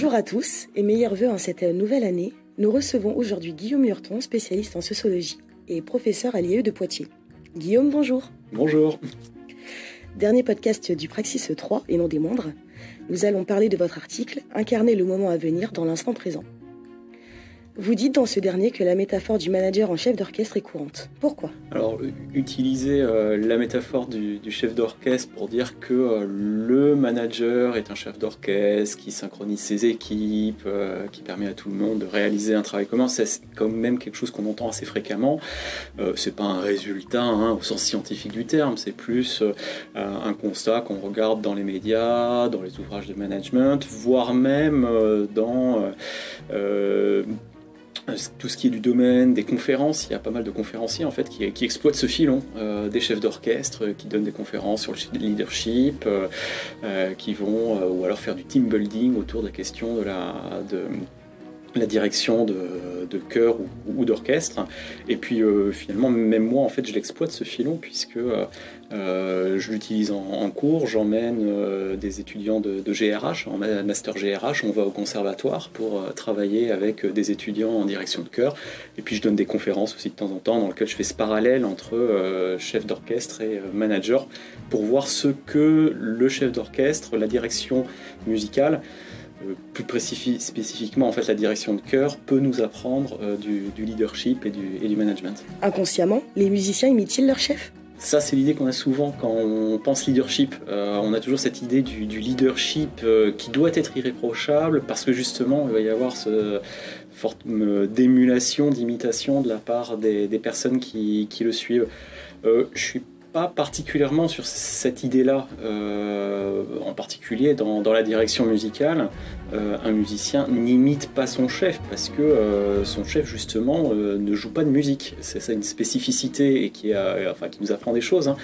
Bonjour à tous et meilleurs vœux en cette nouvelle année. Nous recevons aujourd'hui Guillaume Lurton, spécialiste en sociologie et professeur à l'IE de Poitiers. Guillaume, bonjour. Bonjour. Dernier podcast du Praxis 3 et non des moindres. Nous allons parler de votre article « Incarner le moment à venir dans l'instant présent ». Vous dites dans ce dernier que la métaphore du manager en chef d'orchestre est courante. Pourquoi ? Alors, utiliser la métaphore du chef d'orchestre pour dire que le manager est un chef d'orchestre qui synchronise ses équipes, qui permet à tout le monde de réaliser un travail commun, c'est quand même quelque chose qu'on entend assez fréquemment. C'est pas un résultat au sens scientifique du terme, c'est plus un constat qu'on regarde dans les médias, dans les ouvrages de management, voire même dans tout ce qui est du domaine des conférences. Il y a pas mal de conférenciers en fait qui exploitent ce filon des chefs d'orchestre qui donnent des conférences sur le leadership, qui vont ou alors faire du team building autour des questions de la direction de chœur ou d'orchestre. Et puis finalement, même moi, en fait, je l'exploite ce filon puisque je l'utilise en cours. J'emmène des étudiants de GRH, en master GRH. On va au conservatoire pour travailler avec des étudiants en direction de chœur. Et puis je donne des conférences aussi de temps en temps dans lesquelles je fais ce parallèle entre chef d'orchestre et manager pour voir ce que le chef d'orchestre, la direction musicale, plus spécifiquement en fait la direction de chœur peut nous apprendre du leadership et du management. Inconsciemment, les musiciens imitent-ils leur chef ? Ça, c'est l'idée qu'on a souvent quand on pense leadership. On a toujours cette idée du leadership qui doit être irréprochable parce que justement, il va y avoir ce forme d'émulation, d'imitation de la part des personnes qui le suivent. Je suis pas particulièrement sur cette idée-là, en particulier dans la direction musicale. Un musicien n'imite pas son chef parce que son chef justement ne joue pas de musique. C'est ça une spécificité et qui nous apprend des choses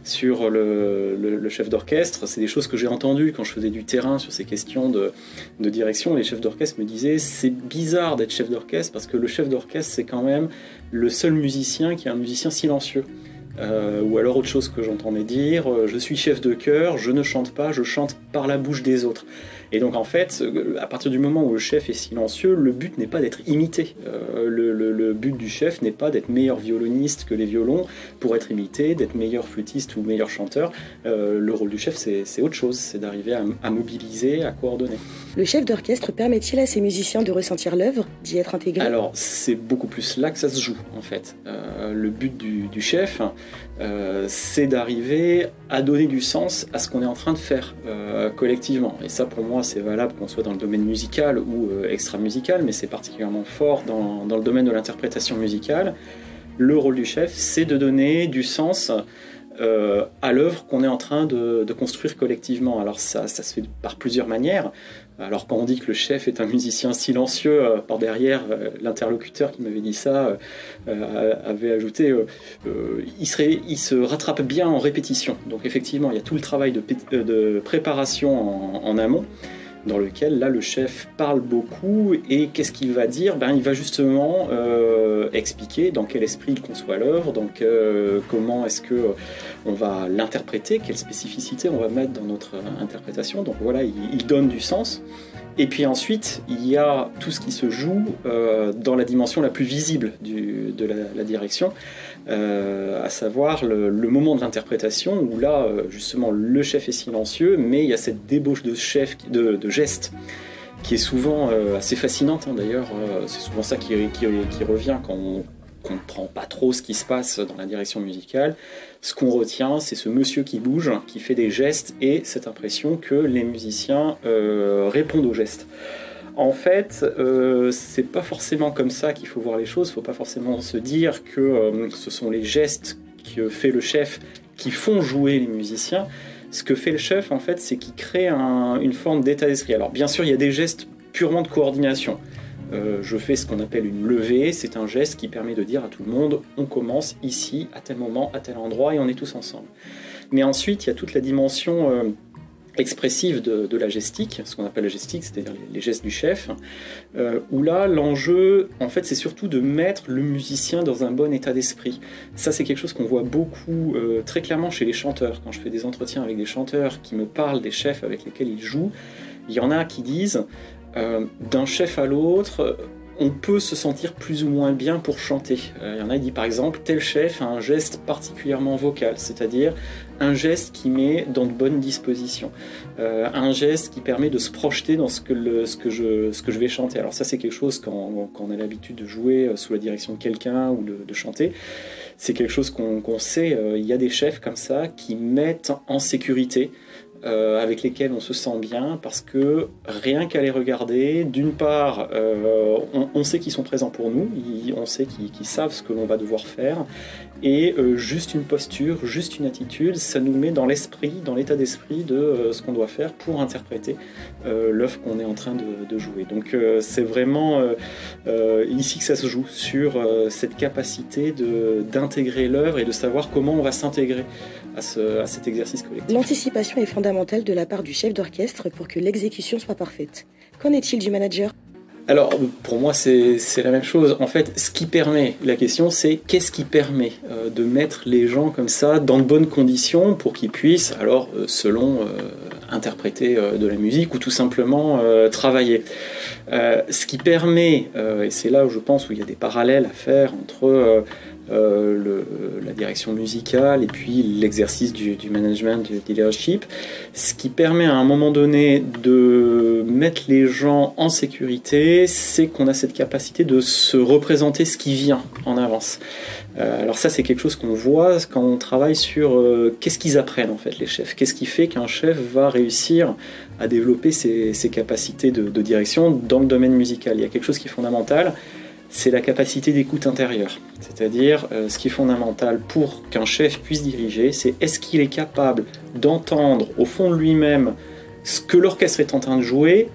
sur le chef d'orchestre. C'est des choses que j'ai entendues quand je faisais du terrain sur ces questions de direction. Les chefs d'orchestre me disaient c'est bizarre d'être chef d'orchestre parce que le chef d'orchestre c'est quand même le seul musicien qui est un musicien silencieux. Ou alors autre chose que j'entendais dire, je suis chef de chœur, je ne chante pas, je chante par la bouche des autres. Et donc en fait, à partir du moment où le chef est silencieux, le but n'est pas d'être imité. Le but du chef n'est pas d'être meilleur violoniste que les violons pour être imité, d'être meilleur flûtiste ou meilleur chanteur. Le rôle du chef, c'est autre chose, c'est d'arriver à mobiliser, à coordonner. Le chef d'orchestre permet-il à ses musiciens de ressentir l'œuvre, d'y être intégrés ? Alors c'est beaucoup plus là que ça se joue en fait. Le but du chef, c'est d'arriver à donner du sens à ce qu'on est en train de faire collectivement. Et ça pour moi c'est valable qu'on soit dans le domaine musical ou extra-musical, mais c'est particulièrement fort dans le domaine de l'interprétation musicale. Le rôle du chef, c'est de donner du sens à l'œuvre qu'on est en train de construire collectivement. Alors ça se fait par plusieurs manières. Alors quand on dit que le chef est un musicien silencieux, par derrière, l'interlocuteur qui m'avait dit ça avait ajouté il se rattrape bien en répétition. Donc effectivement, il y a tout le travail de préparation en amont, dans lequel là le chef parle beaucoup et qu'est-ce qu'il va dire ? Il va justement expliquer dans quel esprit il conçoit l'œuvre, donc comment est-ce que on va l'interpréter, quelle spécificité on va mettre dans notre interprétation. Donc voilà, il donne du sens. Et puis ensuite, il y a tout ce qui se joue dans la dimension la plus visible de la direction, à savoir le moment de l'interprétation, où là, justement, le chef est silencieux, mais il y a cette débauche de gestes qui est souvent assez fascinante. D'ailleurs, c'est souvent ça qui revient quand on comprend pas trop ce qui se passe dans la direction musicale. Ce qu'on retient, c'est ce monsieur qui bouge, qui fait des gestes et cette impression que les musiciens répondent aux gestes. En fait, c'est pas forcément comme ça qu'il faut voir les choses. Il faut pas forcément se dire que ce sont les gestes que fait le chef qui font jouer les musiciens. Ce que fait le chef, en fait, c'est qu'il crée une forme d'état d'esprit. Alors, bien sûr, il y a des gestes purement de coordination. Je fais ce qu'on appelle une levée, c'est un geste qui permet de dire à tout le monde on commence ici, à tel moment, à tel endroit et on est tous ensemble. Mais ensuite il y a toute la dimension expressive de la gestique, ce qu'on appelle la gestique, c'est-à-dire les gestes du chef, où là l'enjeu en fait c'est surtout de mettre le musicien dans un bon état d'esprit. Ça c'est quelque chose qu'on voit beaucoup très clairement chez les chanteurs. Quand je fais des entretiens avec des chanteurs qui me parlent des chefs avec lesquels ils jouent, il y en a qui disent d'un chef à l'autre, on peut se sentir plus ou moins bien pour chanter. Il y en a qui disent par exemple, tel chef a un geste particulièrement vocal, c'est-à-dire un geste qui met dans de bonnes dispositions, un geste qui permet de se projeter dans ce que je vais chanter. Alors ça, c'est quelque chose quand on a l'habitude de jouer sous la direction de quelqu'un ou de chanter, c'est quelque chose qu'on sait. Il y a des chefs comme ça qui mettent en sécurité, avec lesquels on se sent bien, parce que rien qu'à les regarder, d'une part, on sait qu'ils sont présents pour nous, on sait qu'ils savent ce que l'on va devoir faire, et juste une posture, juste une attitude, ça nous met dans l'esprit, dans l'état d'esprit de ce qu'on doit faire pour interpréter l'œuvre qu'on est en train de jouer. Donc c'est vraiment ici que ça se joue, sur cette capacité d'intégrer l'œuvre et de savoir comment on va s'intégrer à cet exercice collectif. L'anticipation est fondamentale de la part du chef d'orchestre pour que l'exécution soit parfaite. Qu'en est-il du manager ? Alors, pour moi, c'est la même chose. En fait, ce qui permet, la question, c'est qu'est-ce qui permet de mettre les gens comme ça dans de bonnes conditions pour qu'ils puissent, alors, selon, interpréter de la musique ou tout simplement travailler. Ce qui permet, et c'est là où je pense où il y a des parallèles à faire entre la direction musicale et puis l'exercice du management, du leadership, ce qui permet à un moment donné de mettre les gens en sécurité, c'est qu'on a cette capacité de se représenter ce qui vient en avance. Alors ça, c'est quelque chose qu'on voit quand on travaille sur qu'est-ce qu'ils apprennent en fait, les chefs. Qu'est-ce qui fait qu'un chef va réussir à développer ses capacités de direction dans le domaine musical. Il y a quelque chose qui est fondamental, c'est la capacité d'écoute intérieure. C'est-à-dire, ce qui est fondamental pour qu'un chef puisse diriger, c'est est-ce qu'il est capable d'entendre au fond de lui-même ce que l'orchestre est en train de jouer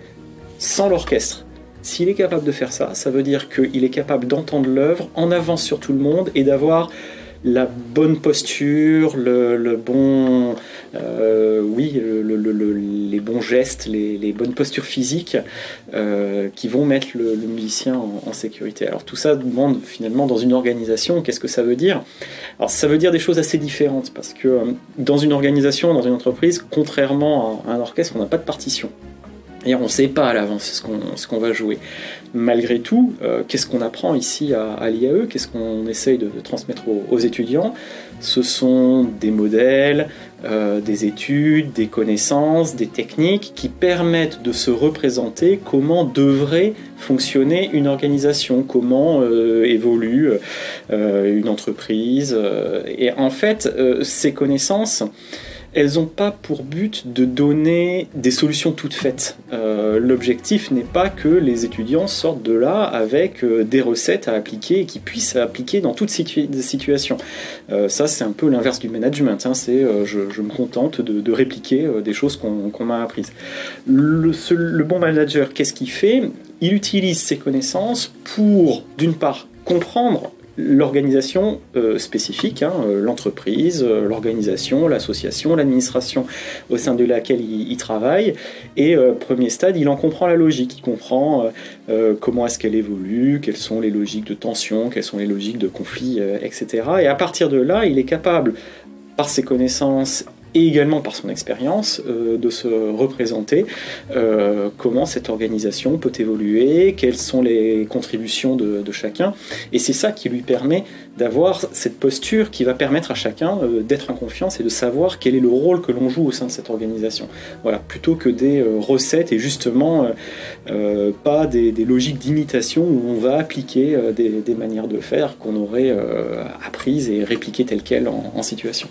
sans l'orchestre. S'il est capable de faire ça, ça veut dire qu'il est capable d'entendre l'œuvre en avance sur tout le monde et d'avoir la bonne posture, les bons gestes, les bonnes postures physiques qui vont mettre le musicien en sécurité. Alors tout ça demande finalement dans une organisation, qu'est-ce que ça veut dire ? Alors ça veut dire des choses assez différentes parce que dans une organisation, dans une entreprise, contrairement à un orchestre, on n'a pas de partition. On ne sait pas à l'avance ce qu'on va jouer. Malgré tout, qu'est-ce qu'on apprend ici à l'IAE ? Qu'est-ce qu'on essaye de transmettre aux étudiants ? Ce sont des modèles, des études, des connaissances, des techniques qui permettent de se représenter comment devrait fonctionner une organisation, comment évolue une entreprise. Et en fait, ces connaissances, elles n'ont pas pour but de donner des solutions toutes faites. L'objectif n'est pas que les étudiants sortent de là avec des recettes à appliquer et qu'ils puissent appliquer dans toutes situations. Ça, c'est un peu l'inverse du management. C'est je me contente de répliquer des choses qu'on m'a apprises. Le bon manager, qu'est-ce qu'il fait ? Il utilise ses connaissances pour, d'une part, comprendre l'organisation spécifique, l'entreprise, l'organisation, l'association, l'administration au sein de laquelle il travaille. Et premier stade, il en comprend la logique, il comprend comment est-ce qu'elle évolue, quelles sont les logiques de tension, quelles sont les logiques de conflit, etc. Et à partir de là, il est capable, par ses connaissances et également par son expérience, de se représenter comment cette organisation peut évoluer, quelles sont les contributions de chacun. Et c'est ça qui lui permet d'avoir cette posture qui va permettre à chacun d'être en confiance et de savoir quel est le rôle que l'on joue au sein de cette organisation. Voilà, plutôt que des recettes et justement pas des logiques d'imitation où on va appliquer des manières de faire qu'on aurait apprises et répliquées telles quelles en situation.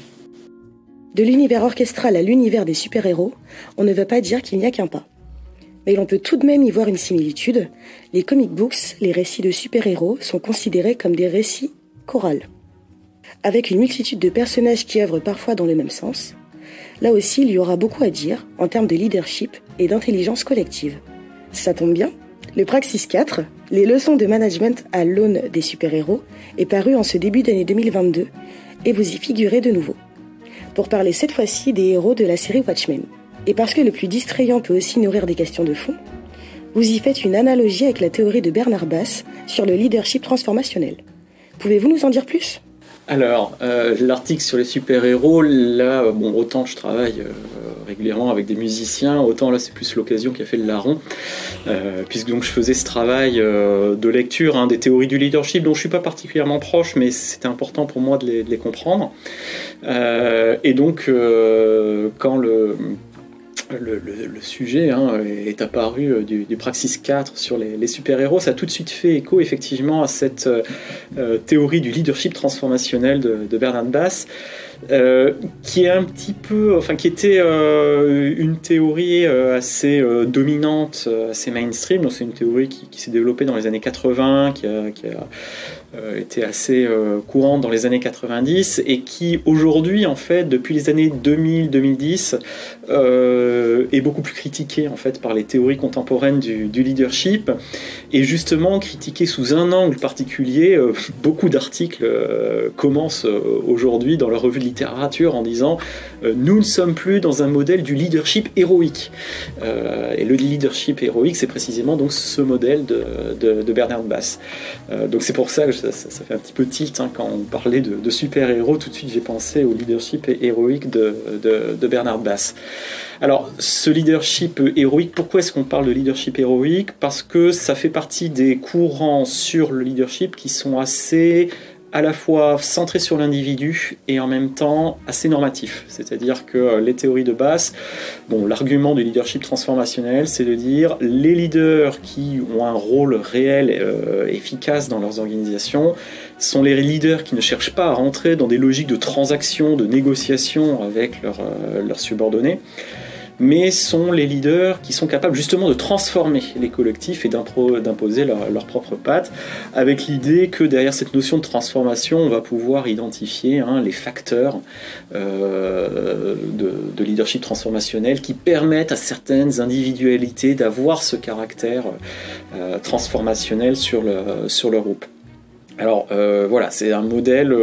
De l'univers orchestral à l'univers des super-héros, on ne veut pas dire qu'il n'y a qu'un pas. Mais l'on peut tout de même y voir une similitude. Les comic books, les récits de super-héros, sont considérés comme des récits chorales. Avec une multitude de personnages qui œuvrent parfois dans le même sens, là aussi il y aura beaucoup à dire en termes de leadership et d'intelligence collective. Ça tombe bien, le Praxis 4, les leçons de management à l'aune des super-héros, est paru en ce début d'année 2022 et vous y figurez de nouveau. Pour parler cette fois-ci des héros de la série Watchmen. Et parce que le plus distrayant peut aussi nourrir des questions de fond, vous y faites une analogie avec la théorie de Bernard Bass sur le leadership transformationnel. Pouvez-vous nous en dire plus ? Alors, l'article sur les super-héros, là, bon, autant je travaille régulièrement avec des musiciens, autant là c'est plus l'occasion qui a fait le larron, puisque donc je faisais ce travail de lecture des théories du leadership dont je suis pas particulièrement proche, mais c'était important pour moi de les comprendre. Et donc, quand le sujet est apparu du Praxis 4 sur les super-héros, ça a tout de suite fait écho effectivement à cette théorie du leadership transformationnel de Bernard Bass, qui est un petit peu, enfin qui était une théorie assez dominante, assez mainstream. Donc c'est une théorie qui s'est développée dans les années 80, qui a était assez courante dans les années 90 et qui aujourd'hui en fait depuis les années 2000-2010 est beaucoup plus critiquée en fait par les théories contemporaines du leadership, et justement critiquée sous un angle particulier. Beaucoup d'articles commencent aujourd'hui dans leur revue de littérature en disant nous ne sommes plus dans un modèle du leadership héroïque, et le leadership héroïque c'est précisément donc ce modèle de Bernard Bass. Donc c'est pour ça que ça fait un petit peu tilt quand on parlait de super-héros. Tout de suite j'ai pensé au leadership héroïque de Bernard Bass. Alors ce leadership héroïque, pourquoi est-ce qu'on parle de leadership héroïque? Parce que ça fait partie des courants sur le leadership qui sont assez à la fois centré sur l'individu et en même temps assez normatif. C'est-à-dire que les théories de Bass, l'argument du leadership transformationnel, c'est de dire les leaders qui ont un rôle réel, efficace dans leurs organisations, sont les leaders qui ne cherchent pas à rentrer dans des logiques de transaction, de négociation avec leurs subordonnés, mais sont les leaders qui sont capables justement de transformer les collectifs et d'imposer leur propre patte, avec l'idée que derrière cette notion de transformation, on va pouvoir identifier les facteurs de leadership transformationnel qui permettent à certaines individualités d'avoir ce caractère transformationnel sur le groupe. Alors voilà, c'est un modèle...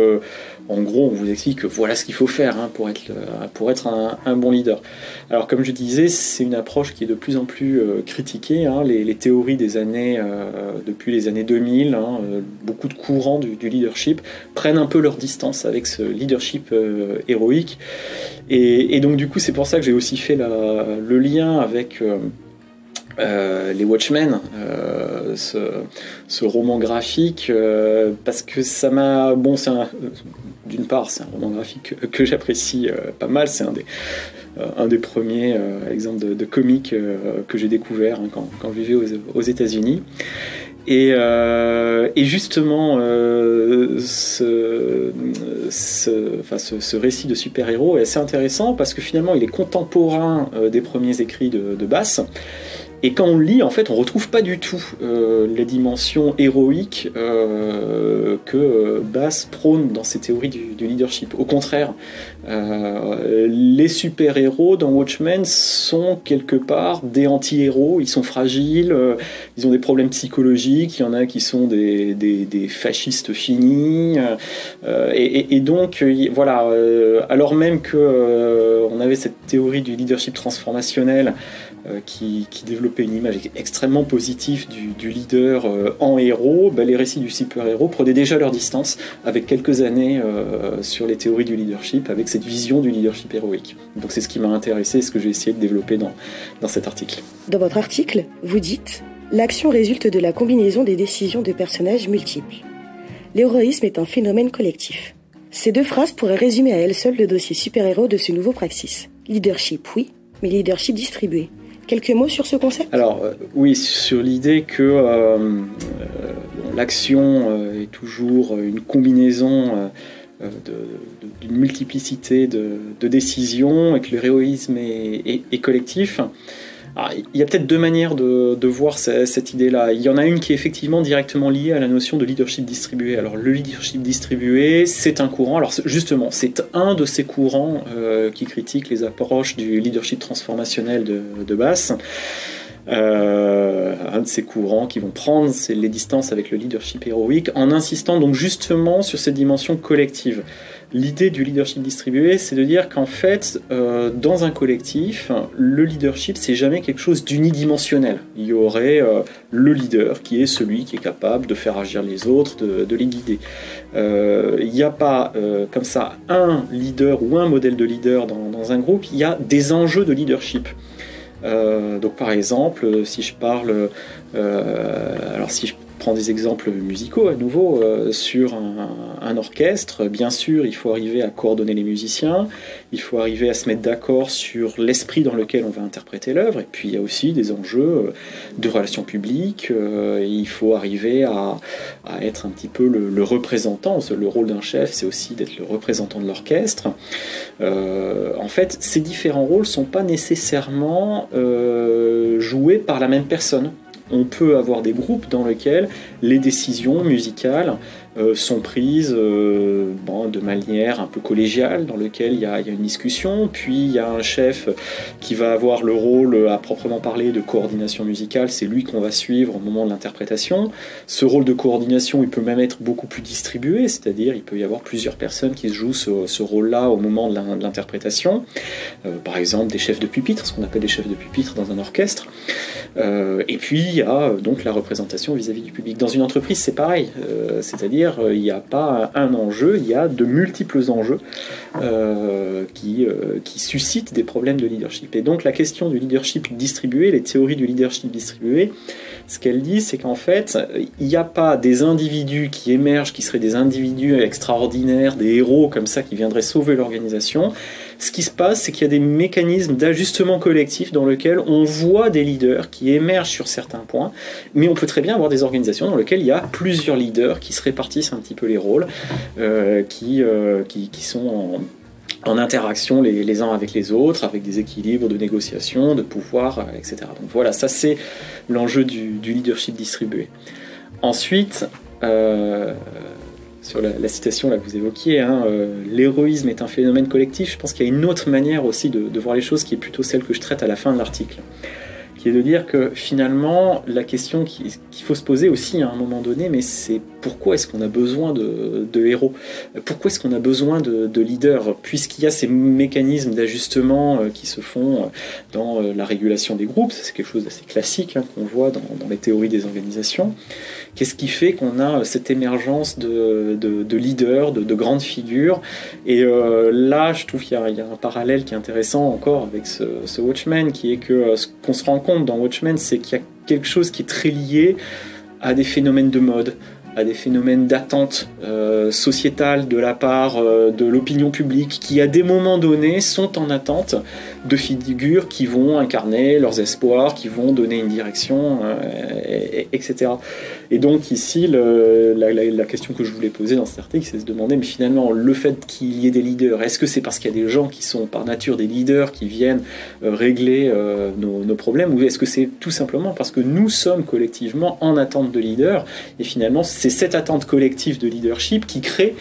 En gros, on vous explique que voilà ce qu'il faut faire pour être un bon leader. Alors, comme je disais, c'est une approche qui est de plus en plus critiquée. Les théories des années, depuis les années 2000, beaucoup de courants du leadership prennent un peu leur distance avec ce leadership héroïque. Et donc, du coup, c'est pour ça que j'ai aussi fait le lien avec... les Watchmen, ce roman graphique, parce que ça m'a... d'une part, c'est un roman graphique que j'apprécie pas mal, c'est un des premiers exemples de comics que j'ai découvert quand je vivais aux États-Unis. Et justement, ce récit de super-héros est assez intéressant parce que finalement, il est contemporain des premiers écrits de Bass. Et quand on le lit, en fait, on retrouve pas du tout les dimensions héroïques que Bass prône dans ses théories du leadership. Au contraire, les super-héros dans Watchmen sont quelque part des anti-héros. Ils sont fragiles, ils ont des problèmes psychologiques. Il y en a qui sont des fascistes finis. Et donc, voilà, alors même que on avait cette théorie du leadership transformationnel qui développait une image extrêmement positive du leader en héros, les récits du super-héros prenaient déjà leur distance avec quelques années sur les théories du leadership, avec cette vision du leadership héroïque. Donc c'est ce qui m'a intéressé et ce que j'ai essayé de développer dans cet article. Dans votre article, vous dites « L'action résulte de la combinaison des décisions de personnages multiples. L'héroïsme est un phénomène collectif. » Ces deux phrases pourraient résumer à elles seules le dossier super-héros de ce nouveau praxis. Leadership, oui, mais leadership distribué. Quelques mots sur ce concept ? Alors oui, sur l'idée que l'action est toujours une combinaison d'une multiplicité de décisions et que l'héroïsme est collectif. Alors, il y a peut-être deux manières de voir cette idée-là. Il y en a une qui est effectivement directement liée à la notion de leadership distribué. Alors le leadership distribué, c'est un courant. Alors justement, c'est un de ces courants qui critiquent les approches du leadership transformationnel de Bass. Un de ces courants qui vont prendre les distances avec le leadership héroïque en insistant donc justement sur cette dimension collective. L'idée du leadership distribué, c'est de dire qu'en fait, dans un collectif, le leadership, c'est jamais quelque chose d'unidimensionnel. Il y aurait le leader qui est celui qui est capable de faire agir les autres, de les guider. Il n'y a pas comme ça un leader ou un modèle de leader dans un groupe, il y a des enjeux de leadership. Donc par exemple, si je parle, alors si je prends des exemples musicaux à nouveau, sur un orchestre, bien sûr, il faut arriver à coordonner les musiciens, il faut arriver à se mettre d'accord sur l'esprit dans lequel on va interpréter l'œuvre, et puis il y a aussi des enjeux de relations publiques, il faut arriver à être un petit peu le représentant. Le rôle d'un chef, c'est aussi d'être le représentant de l'orchestre. En fait, ces différents rôles ne sont pas nécessairement joués par la même personne. On peut avoir des groupes dans lesquels les décisions musicales sont prises de manière un peu collégiale, dans lequel il y a une discussion, puis il y a un chef qui va avoir le rôle à proprement parler de coordination musicale, c'est lui qu'on va suivre au moment de l'interprétation. Ce rôle de coordination, il peut même être beaucoup plus distribué, c'est-à-dire il peut y avoir plusieurs personnes qui jouent ce rôle-là au moment de l'interprétation. Par exemple, des chefs de pupitre, ce qu'on appelle des chefs de pupitre dans un orchestre. Et puis il y a donc la représentation vis-à-vis du public. Dans une entreprise, c'est pareil, c'est-à-dire il n'y a pas un enjeu, il y a de multiples enjeux qui suscitent des problèmes de leadership. Et donc la question du leadership distribué, les théories du leadership distribué, ce qu'elles disent, c'est qu'en fait, il n'y a pas des individus qui émergent, qui seraient des individus extraordinaires, des héros comme ça qui viendraient sauver l'organisation. Ce qui se passe, c'est qu'il y a des mécanismes d'ajustement collectif dans lesquels on voit des leaders qui émergent sur certains points, mais on peut très bien avoir des organisations dans lesquelles il y a plusieurs leaders qui se répartissent un petit peu les rôles, qui sont en interaction les uns avec les autres, avec des équilibres de négociation, de pouvoir, etc. Donc voilà, ça c'est l'enjeu du leadership distribué. Ensuite, sur la citation là que vous évoquiez, l'héroïsme est un phénomène collectif, je pense qu'il y a une autre manière aussi de voir les choses qui est plutôt celle que je traite à la fin de l'article, qui est de dire que finalement la question qu'il faut se poser aussi à un moment donné, mais c'est pourquoi est-ce qu'on a besoin de héros ? Pourquoi est-ce qu'on a besoin de leaders ? Puisqu'il y a ces mécanismes d'ajustement qui se font dans la régulation des groupes, c'est quelque chose d'assez classique qu'on voit dans les théories des organisations. Qu'est-ce qui fait qu'on a cette émergence de leaders, de grandes figures ? Et là, je trouve qu'il y a un parallèle qui est intéressant encore avec ce Watchmen, qui est que ce qu'on se rend compte dans Watchmen, c'est qu'il y a quelque chose qui est très lié à des phénomènes de mode, à des phénomènes d'attente sociétale de la part de l'opinion publique qui, à des moments donnés, sont en attente de figures qui vont incarner leurs espoirs, qui vont donner une direction, etc. Et donc ici, la question que je voulais poser dans cet article, c'est de se demander, mais finalement, le fait qu'il y ait des leaders, est-ce que c'est parce qu'il y a des gens qui sont par nature des leaders qui viennent régler nos problèmes, ou est-ce que c'est tout simplement parce que nous sommes collectivement en attente de leaders, et finalement, c'est cette attente collective de leadership qui crée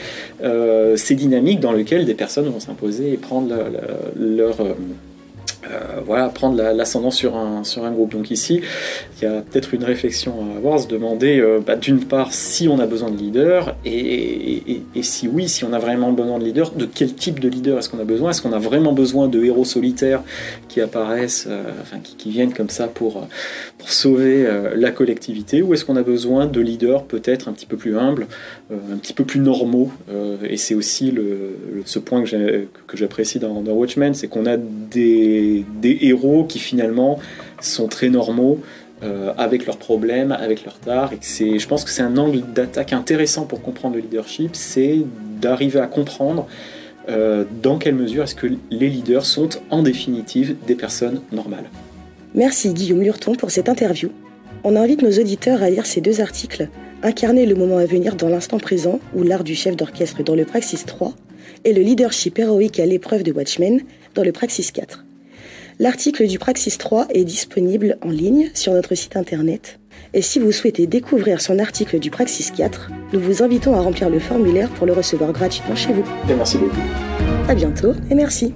ces dynamiques dans lesquelles des personnes vont s'imposer et prendre prendre l'ascendant sur un groupe. Donc ici, il y a peut-être une réflexion à avoir, se demander d'une part si on a besoin de leaders et si oui, si on a vraiment besoin de leaders, de quel type de leader est-ce qu'on a besoin ? Est-ce qu'on a vraiment besoin de héros solitaires qui apparaissent, qui viennent comme ça pour sauver la collectivité, ou est-ce qu'on a besoin de leaders peut-être un petit peu plus humbles, un petit peu plus normaux, et c'est aussi ce point que j'apprécie dans Watchmen, c'est qu'on a des héros qui finalement sont très normaux, avec leurs problèmes, avec leur tard, et je pense que c'est un angle d'attaque intéressant pour comprendre le leadership, c'est d'arriver à comprendre dans quelle mesure est-ce que les leaders sont en définitive des personnes normales. Merci Guillaume Lurton pour cette interview. On invite nos auditeurs à lire ces deux articles, Incarner le moment à venir dans l'instant présent ou l'art du chef d'orchestre dans le Praxis 3 et le leadership héroïque à l'épreuve de Watchmen dans le Praxis 4. L'article du Praxis 3 est disponible en ligne sur notre site internet. Et si vous souhaitez découvrir son article du Praxis 4, nous vous invitons à remplir le formulaire pour le recevoir gratuitement chez vous. Et merci beaucoup. À bientôt et merci.